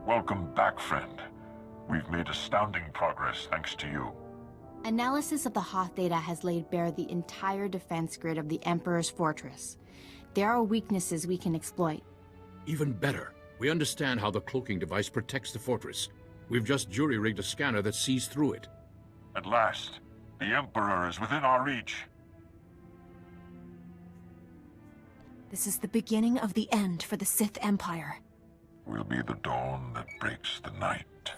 Welcome back, friend. We've made astounding progress thanks to you. Analysis of the Hoth data has laid bare the entire defense grid of the Emperor's fortress. There are weaknesses we can exploit. Even better, we understand how the cloaking device protects the fortress. We've just jury-rigged a scanner that sees through it. At last, the Emperor is within our reach. This is the beginning of the end for the Sith Empire. We'll be the dawn that breaks the night.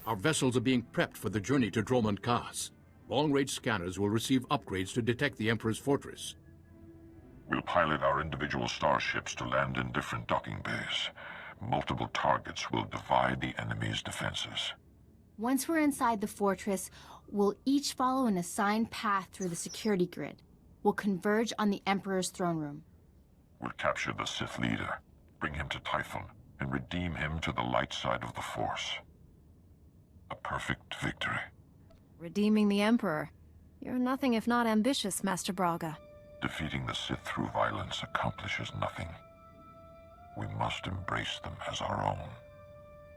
Our vessels are being prepped for the journey to Dromund Kaas. Long-range scanners will receive upgrades to detect the Emperor's fortress. We'll pilot our individual starships to land in different docking bays. Multiple targets will divide the enemy's defenses. Once we're inside the fortress, we'll each follow an assigned path through the security grid. We'll converge on the Emperor's throne room. We'll capture the Sith leader, bring him to Typhon, and redeem him to the light side of the Force. A perfect victory. Redeeming the Emperor. You're nothing if not ambitious, Master Braga. Defeating the Sith through violence accomplishes nothing. We must embrace them as our own.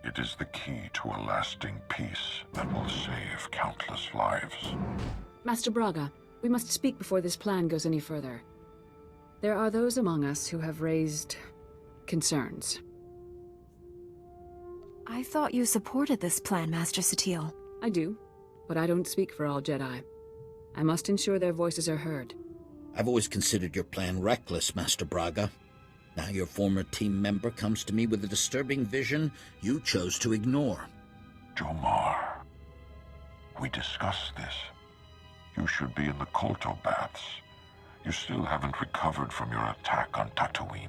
It is the key to a lasting peace that will save countless lives. Master Braga, we must speak before this plan goes any further. There are those among us who have raised concerns. I thought you supported this plan, Master Satele. I do, but I don't speak for all Jedi. I must ensure their voices are heard. I've always considered your plan reckless, Master Braga. Now your former team member comes to me with a disturbing vision you chose to ignore. Jomar, we discussed this. You should be in the Kolto baths. You still haven't recovered from your attack on Tatooine.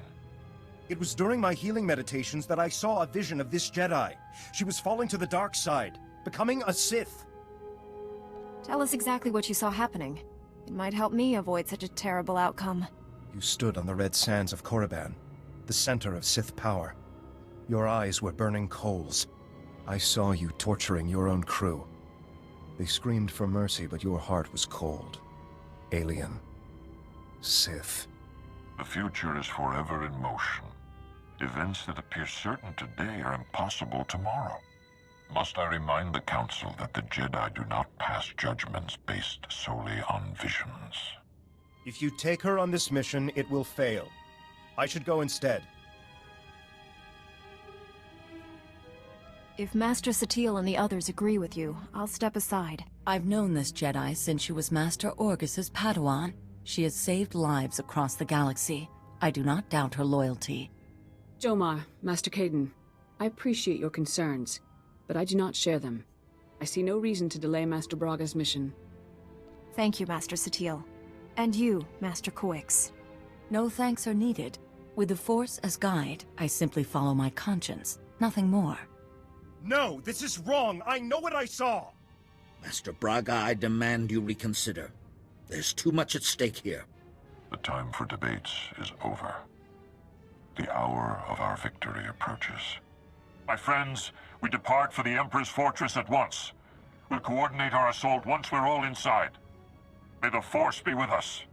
It was during my healing meditations that I saw a vision of this Jedi. She was falling to the dark side, becoming a Sith. Tell us exactly what you saw happening. It might help me avoid such a terrible outcome. You stood on the red sands of Korriban, the center of Sith power. Your eyes were burning coals. I saw you torturing your own crew. They screamed for mercy, but your heart was cold. Alien. Sith. The future is forever in motion. Events that appear certain today are impossible tomorrow. Must I remind the Council that the Jedi do not pass judgments based solely on visions? If you take her on this mission, it will fail. I should go instead. If Master Satele and the others agree with you, I'll step aside. I've known this Jedi since she was Master Orgus's Padawan. She has saved lives across the galaxy. I do not doubt her loyalty. Jomar, Master Kaidan, I appreciate your concerns, but I do not share them. I see no reason to delay Master Braga's mission. Thank you, Master Satele. And you, Master Coix. No thanks are needed. With the Force as guide, I simply follow my conscience, nothing more. No, this is wrong! I know what I saw! Master Braga, I demand you reconsider. There's too much at stake here. The time for debates is over. The hour of our victory approaches. My friends, we depart for the Emperor's fortress at once. We'll coordinate our assault once we're all inside. May the Force be with us.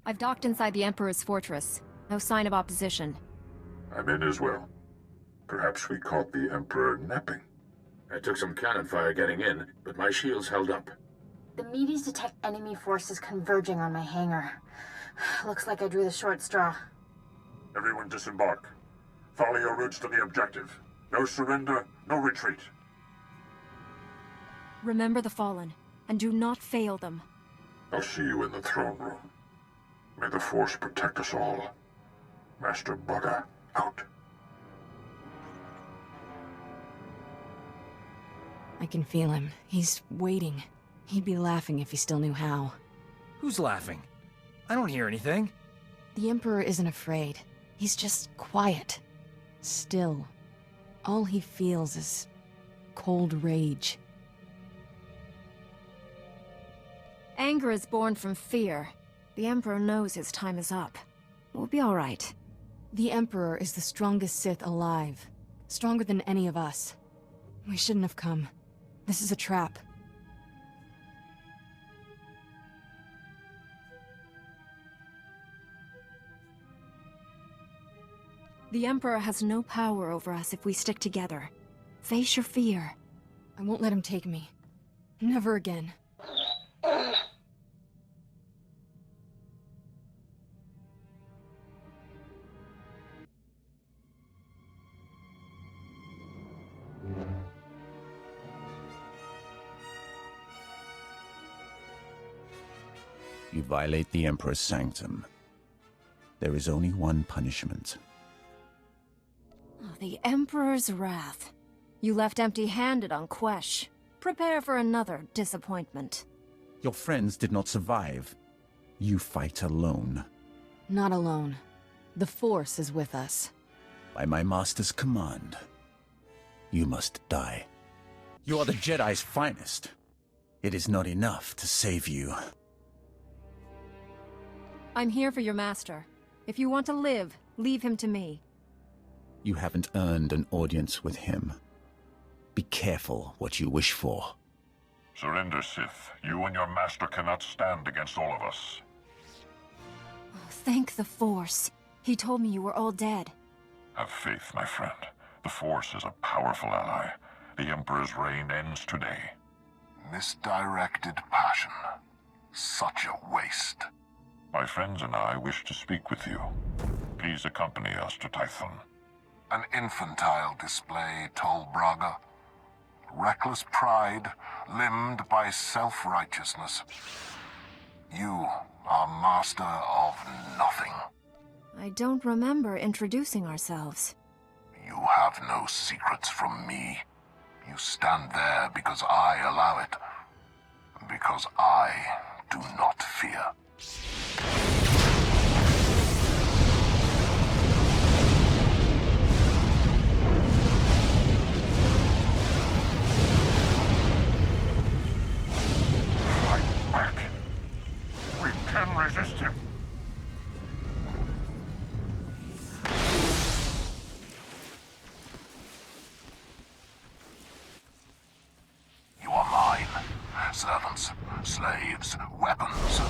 I've docked inside the Emperor's fortress. No sign of opposition. I'm in as well. Perhaps we caught the Emperor napping. I took some cannon fire getting in, but my shields held up. The Medes detect enemy forces converging on my hangar. Looks like I drew the short straw. Everyone disembark. Follow your routes to the objective. No surrender, no retreat. Remember the Fallen, and do not fail them. I'll see you in the throne room. May the Force protect us all. Master Braga, out. I can feel him. He's waiting. He'd be laughing if he still knew how. Who's laughing? I don't hear anything. The Emperor isn't afraid. He's just quiet. Still. All he feels is cold rage. Anger is born from fear. The Emperor knows his time is up. We'll be all right. The Emperor is the strongest Sith alive. Stronger than any of us. We shouldn't have come. This is a trap. The Emperor has no power over us if we stick together. Face your fear. I won't let him take me. Never again. You violate the Emperor's sanctum. There is only one punishment. The Emperor's wrath. You left empty-handed on Quesh. Prepare for another disappointment. Your friends did not survive. You fight alone. Not alone. The Force is with us. By my master's command, you must die. You are the Jedi's finest. It is not enough to save you. I'm here for your master. If you want to live, leave him to me. You haven't earned an audience with him. Be careful what you wish for. Surrender, Sith. You and your master cannot stand against all of us. Thank the Force. He told me you were all dead. Have faith, my friend. The Force is a powerful ally. The Emperor's reign ends today. Misdirected passion. Such a waste. My friends and I wish to speak with you. Please accompany us to Tython. An infantile display, Tol Braga. Reckless pride, limbed by self-righteousness. You are master of nothing. I don't remember introducing ourselves. You have no secrets from me. You stand there because I allow it. Because I do not fear. Fight back. We can resist him. You are mine. Servants, slaves, weapons.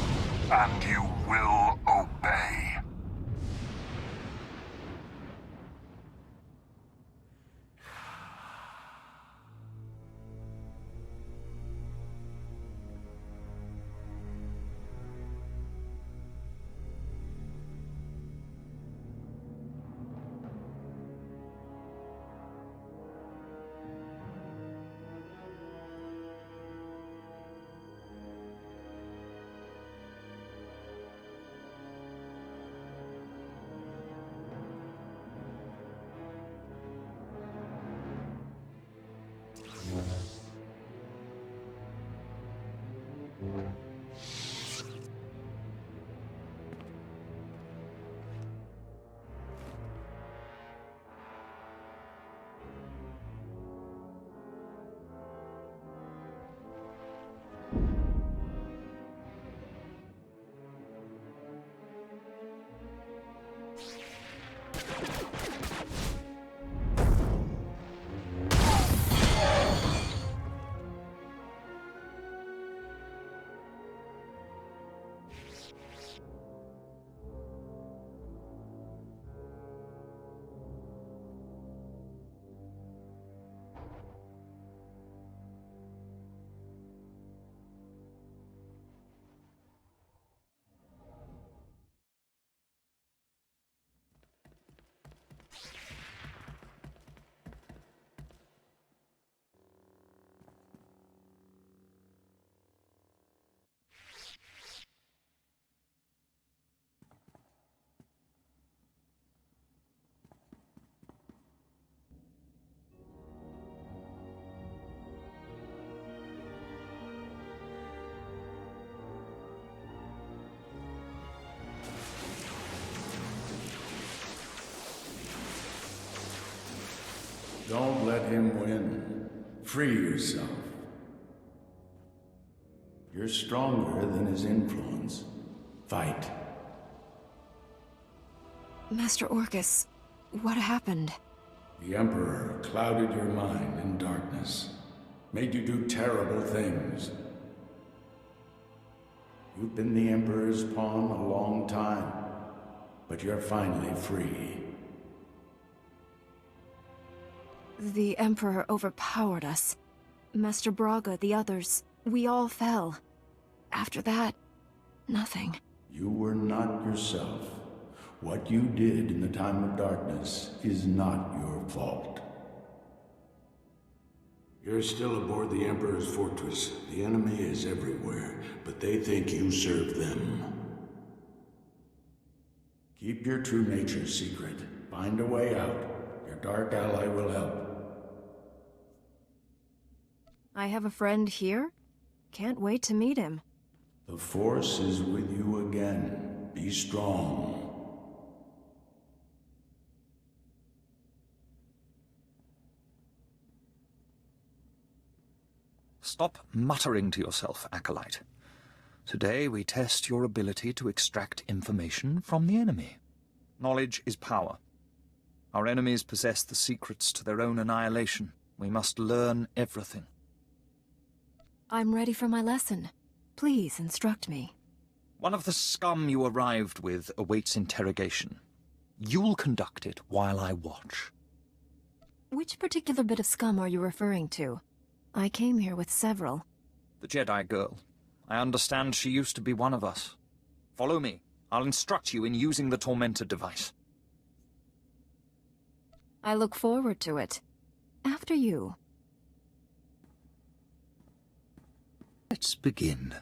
And you will obey. Don't let him win. Free yourself. You're stronger than his influence. Fight. Master Orcus, what happened? The Emperor clouded your mind in darkness, made you do terrible things. You've been the Emperor's pawn a long time, but you're finally free. The Emperor overpowered us. Master Braga, the others, we all fell. After that, nothing. You were not yourself. What you did in the time of darkness is not your fault. You're still aboard the Emperor's fortress. The enemy is everywhere, but they think you serve them. Keep your true nature secret. Find a way out. Your dark ally will help. I have a friend here. Can't wait to meet him. The Force is with you again. Be strong. Stop muttering to yourself, Acolyte. Today we test your ability to extract information from the enemy. Knowledge is power. Our enemies possess the secrets to their own annihilation. We must learn everything. I'm ready for my lesson. Please instruct me. One of the scum you arrived with awaits interrogation. You'll conduct it while I watch. Which particular bit of scum are you referring to? I came here with several. The Jedi girl. I understand she used to be one of us. Follow me. I'll instruct you in using the Tormentor device. I look forward to it. After you. Let's begin.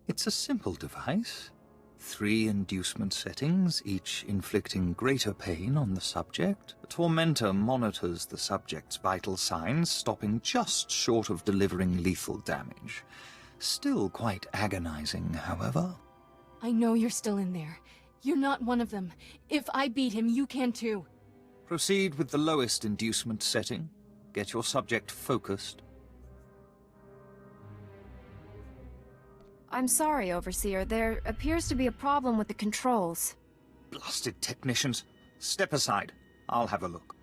It's a simple device. 3 inducement settings, each inflicting greater pain on the subject. The Tormentor monitors the subject's vital signs, stopping just short of delivering lethal damage. Still quite agonizing, however. I know you're still in there. You're not one of them. If I beat him, you can too. Proceed with the lowest inducement setting. Get your subject focused. I'm sorry, Overseer. There appears to be a problem with the controls. Blasted technicians. Step aside. I'll have a look.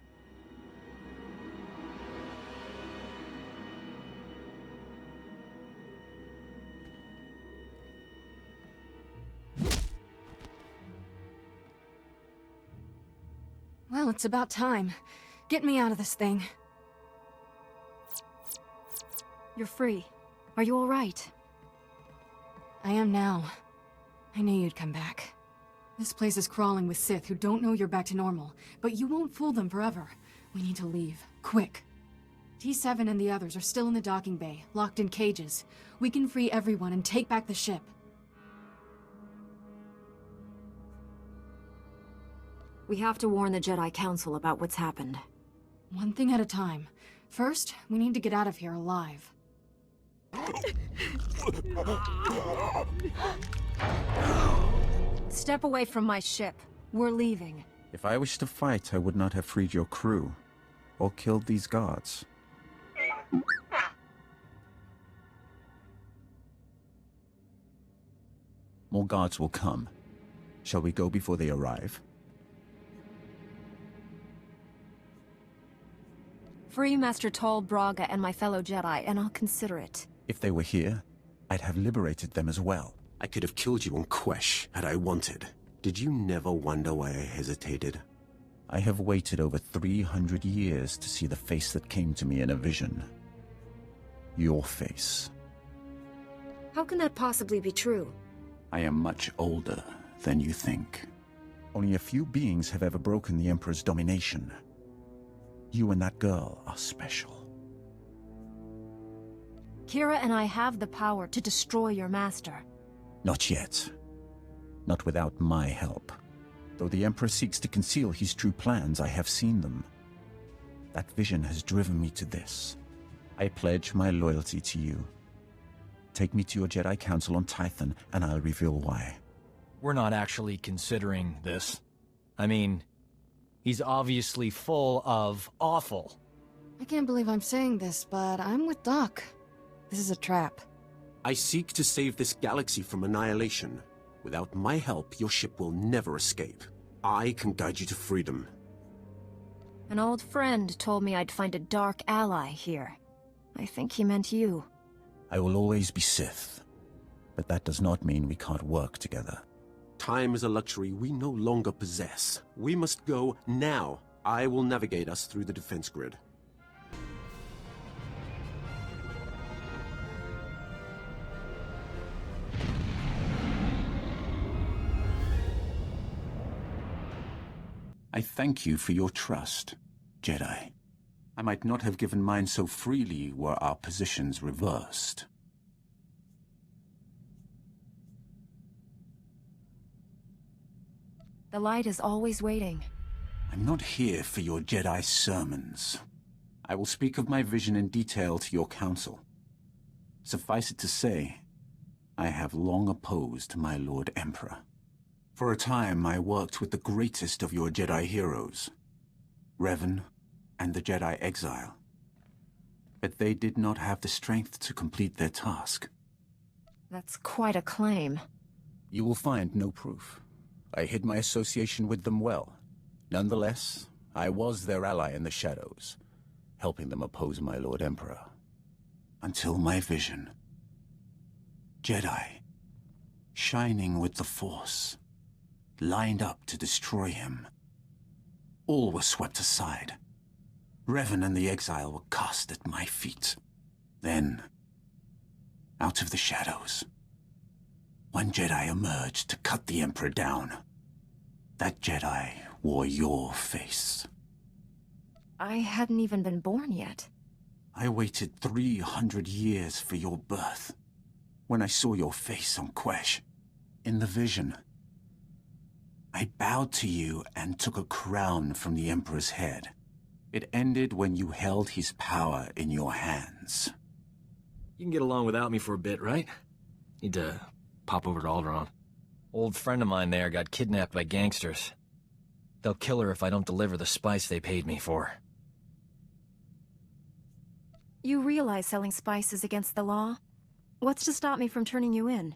Well, it's about time. Get me out of this thing. You're free. Are you all right? I am now. I knew you'd come back. This place is crawling with Sith who don't know you're back to normal, but you won't fool them forever. We need to leave. Quick. T7 and the others are still in the docking bay, locked in cages. We can free everyone and take back the ship. We have to warn the Jedi Council about what's happened. One thing at a time. First, we need to get out of here alive. Step away from my ship. We're leaving. If I wished to fight, I would not have freed your crew, or killed these guards. More guards will come. Shall we go before they arrive? Free Master Tol Braga and my fellow Jedi, and I'll consider it. If they were here, I'd have liberated them as well. I could have killed you on Quesh had I wanted. Did you never wonder why I hesitated? I have waited over 300 years to see the face that came to me in a vision. Your face. How can that possibly be true? I am much older than you think. Only a few beings have ever broken the Emperor's domination. You and that girl are special. Kira and I have the power to destroy your master. Not yet. Not without my help. Though the Emperor seeks to conceal his true plans, I have seen them. That vision has driven me to this. I pledge my loyalty to you. Take me to your Jedi Council on Tython, and I'll reveal why. We're not actually considering this. I mean, he's obviously full of awful. I can't believe I'm saying this, but I'm with Doc. This is a trap. I seek to save this galaxy from annihilation. Without my help, your ship will never escape. I can guide you to freedom. An old friend told me I'd find a dark ally here. I think he meant you. I will always be Sith, but that does not mean we can't work together. Time is a luxury we no longer possess. We must go now. I will navigate us through the defense grid. I thank you for your trust, Jedi. I might not have given mine so freely were our positions reversed. The light is always waiting. I'm not here for your Jedi sermons. I will speak of my vision in detail to your council. Suffice it to say, I have long opposed my Lord Emperor. For a time, I worked with the greatest of your Jedi heroes, Revan and the Jedi Exile. But they did not have the strength to complete their task. That's quite a claim. You will find no proof. I hid my association with them well. Nonetheless, I was their ally in the shadows, helping them oppose my Lord Emperor. Until my vision. Jedi, shining with the Force, lined up to destroy him. All was swept aside. Revan and the Exile were cast at my feet. Then, out of the shadows, one Jedi emerged to cut the Emperor down. That Jedi wore your face. I hadn't even been born yet. I waited 300 years for your birth. When I saw your face on Quesh, in the vision, I bowed to you and took a crown from the Emperor's head. It ended when you held his power in your hands. You can get along without me for a bit, right? Need to pop over to Alderaan. Old friend of mine there got kidnapped by gangsters. They'll kill her if I don't deliver the spice they paid me for. You realize selling spice is against the law? What's to stop me from turning you in?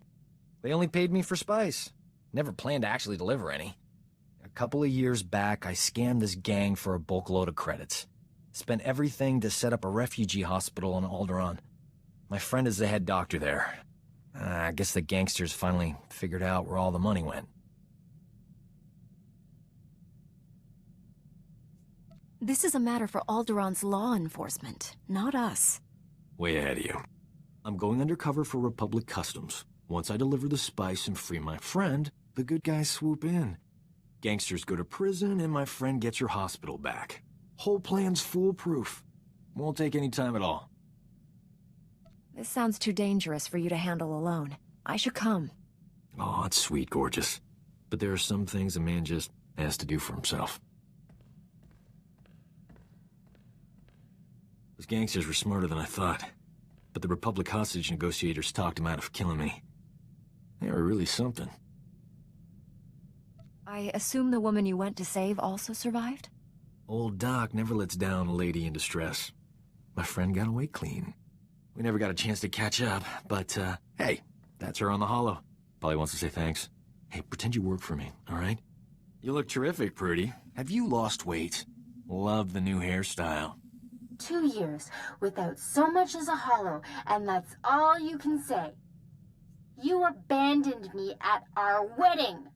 They only paid me for spice. Never planned to actually deliver any. A couple of years back, I scammed this gang for a bulk load of credits. Spent everything to set up a refugee hospital on Alderaan. My friend is the head doctor there. I guess the gangsters finally figured out where all the money went. This is a matter for Alderaan's law enforcement, not us. Way ahead of you. I'm going undercover for Republic Customs. Once I deliver the spice and free my friend, the good guys swoop in. Gangsters go to prison, and my friend gets her hospital back. Whole plan's foolproof. Won't take any time at all. This sounds too dangerous for you to handle alone. I should come. Oh, it's sweet, gorgeous. But there are some things a man just has to do for himself. Those gangsters were smarter than I thought. But the Republic hostage negotiators talked him out of killing me. They were really something. I assume the woman you went to save also survived? Old Doc never lets down a lady in distress. My friend got away clean. We never got a chance to catch up, but, hey, that's her on the holo. Probably wants to say thanks. Hey, pretend you work for me, all right? You look terrific, Prudy. Have you lost weight? Love the new hairstyle. 2 years without so much as a holo, and that's all you can say. You abandoned me at our wedding.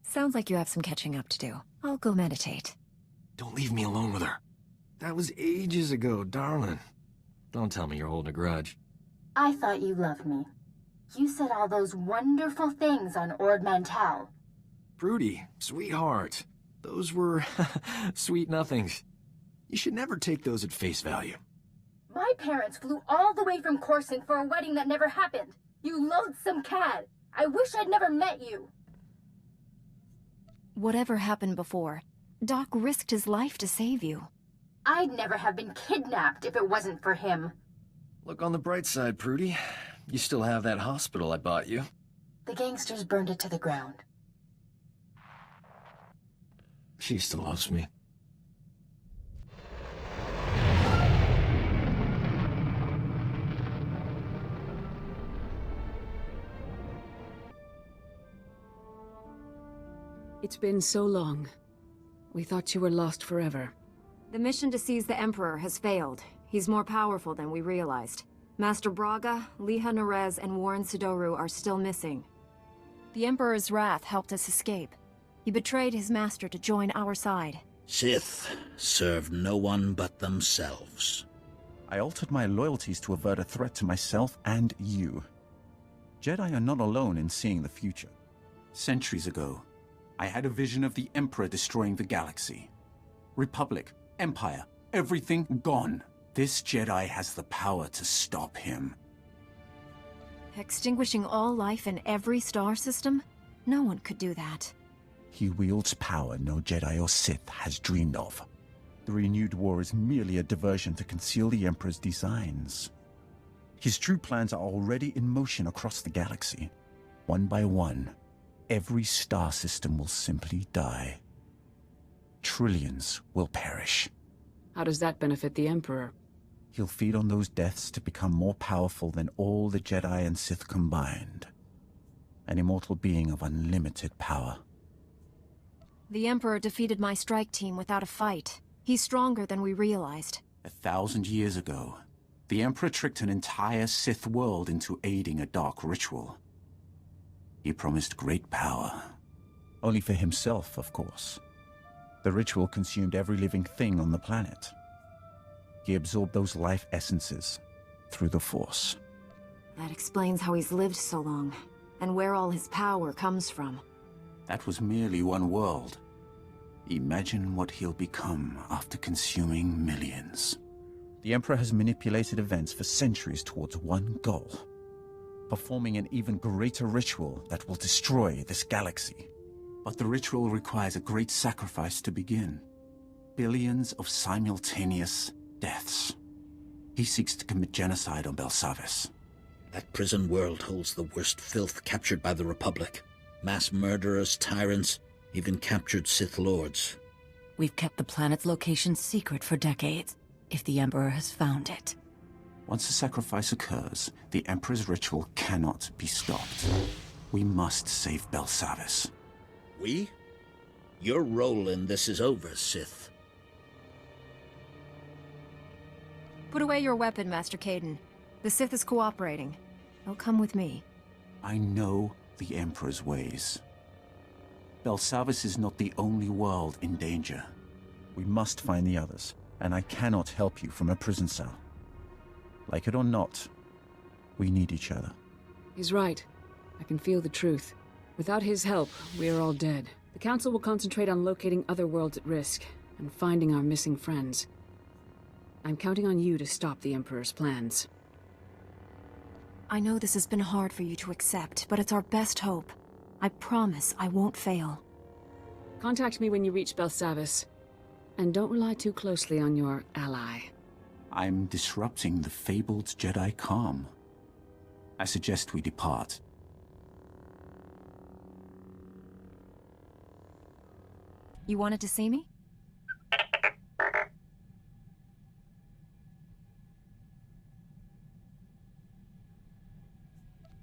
Sounds like you have some catching up to do. I'll go meditate. Don't leave me alone with her. That was ages ago, darling. Don't tell me you're holding a grudge. I thought you loved me. You said all those wonderful things on Ord Mantell. Prudy, sweetheart. Those were sweet nothings. You should never take those at face value. My parents flew all the way from Coruscant for a wedding that never happened. You loathsome cad. I wish I'd never met you. Whatever happened before, Doc risked his life to save you. I'd never have been kidnapped if it wasn't for him. Look on the bright side, Prudy. You still have that hospital I bought you. The gangsters burned it to the ground. She still loves me. It's been so long. We thought you were lost forever. The mission to seize the Emperor has failed. He's more powerful than we realized. Master Braga, Liha Nerez, and Warren Sidoru are still missing. The Emperor's wrath helped us escape. He betrayed his master to join our side. Sith serve no one but themselves. I altered my loyalties to avert a threat to myself and you. Jedi are not alone in seeing the future. Centuries ago, I had a vision of the Emperor destroying the galaxy. Republic, Empire, everything gone. This Jedi has the power to stop him. Extinguishing all life in every star system? No one could do that. He wields power no Jedi or Sith has dreamed of. The renewed war is merely a diversion to conceal the Emperor's designs. His true plans are already in motion across the galaxy. One by one, every star system will simply die. Trillions will perish. How does that benefit the Emperor? He'll feed on those deaths to become more powerful than all the Jedi and Sith combined. An immortal being of unlimited power. The Emperor defeated my strike team without a fight. He's stronger than we realized. 1,000 years ago, the Emperor tricked an entire Sith world into aiding a dark ritual. He promised great power. Only for himself, of course. The ritual consumed every living thing on the planet. He absorbed those life essences through the Force. That explains how he's lived so long, and where all his power comes from. That was merely one world. Imagine what he'll become after consuming millions. The Emperor has manipulated events for centuries towards one goal. Performing an even greater ritual that will destroy this galaxy. But the ritual requires a great sacrifice to begin. Billions of simultaneous deaths. He seeks to commit genocide on Belsavis. That prison world holds the worst filth captured by the Republic. Mass murderers, tyrants, even captured Sith Lords. We've kept the planet's location secret for decades, if the Emperor has found it. Once a sacrifice occurs, the Emperor's ritual cannot be stopped. We must save Belsavis. We? Your role in this is over, Sith. Put away your weapon, Master Kaidan. The Sith is cooperating. They'll come with me. I know the Emperor's ways. Belsavis is not the only world in danger. We must find the others, and I cannot help you from a prison cell. Like it or not, we need each other. He's right. I can feel the truth. Without his help, we are all dead. The Council will concentrate on locating other worlds at risk, and finding our missing friends. I'm counting on you to stop the Emperor's plans. I know this has been hard for you to accept, but it's our best hope. I promise I won't fail. Contact me when you reach Belsavis. And don't rely too closely on your ally. I'm disrupting the fabled Jedi calm. I suggest we depart. You wanted to see me?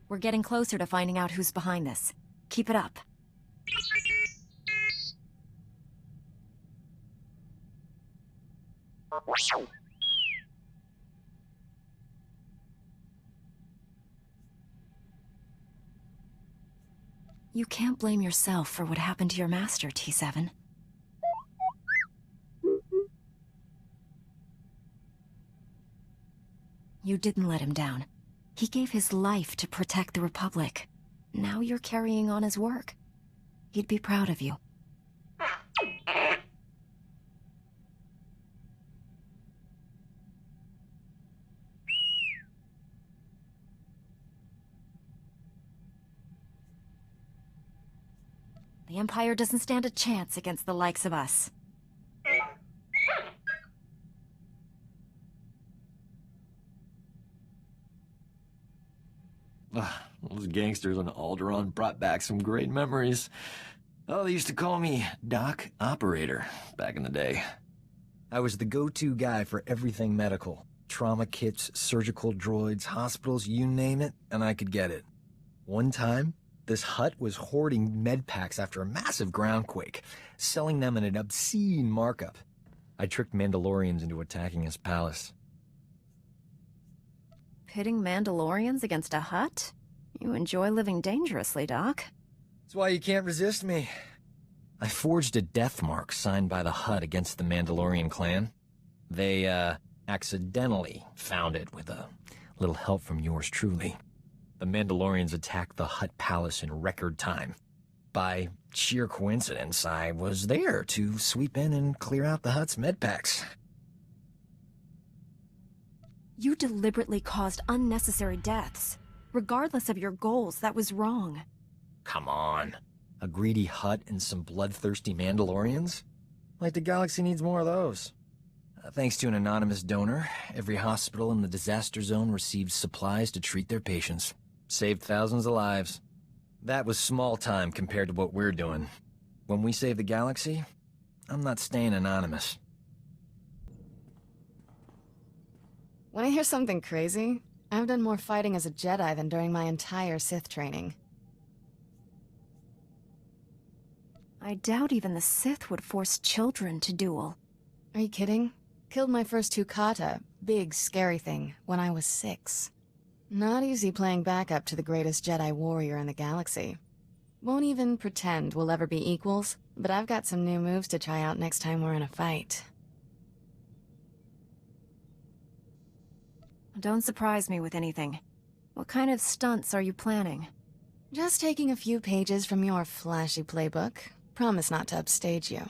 We're getting closer to finding out who's behind this. Keep it up. You can't blame yourself for what happened to your master, T7. You didn't let him down. He gave his life to protect the Republic. Now you're carrying on his work. He'd be proud of you. The Empire doesn't stand a chance against the likes of us. Those gangsters on Alderaan brought back some great memories. Oh, they used to call me Doc Operator back in the day. I was the go-to guy for everything medical. Trauma kits, surgical droids, hospitals, you name it, and I could get it. One time, This hut was hoarding med packs after a massive groundquake, selling them at an obscene markup. I tricked Mandalorians into attacking his palace. Pitting Mandalorians against a hut? You enjoy living dangerously, Doc. That's why you can't resist me. I forged a death mark signed by the hut against the Mandalorian clan. They, accidentally found it with a little help from yours truly. The Mandalorians attacked the hut palace in record time. By sheer coincidence, I was there to sweep in and clear out the hut's medpacks. You deliberately caused unnecessary deaths. Regardless of your goals, that was wrong. Come on. A greedy hut and some bloodthirsty Mandalorians? Like the galaxy needs more of those. Thanks to an anonymous donor, every hospital in the disaster zone received supplies to treat their patients. Saved thousands of lives. That was small time compared to what we're doing. When we save the galaxy, I'm not staying anonymous. Wanna hear something crazy? I've done more fighting as a Jedi than during my entire Sith training. I doubt even the Sith would force children to duel. Are you kidding? Killed my first 2 kata, big scary thing, when I was 6. Not easy playing backup to the greatest Jedi warrior in the galaxy. Won't even pretend we'll ever be equals, but I've got some new moves to try out next time we're in a fight. Don't surprise me with anything. What kind of stunts are you planning? Just taking a few pages from your flashy playbook. Promise not to upstage you.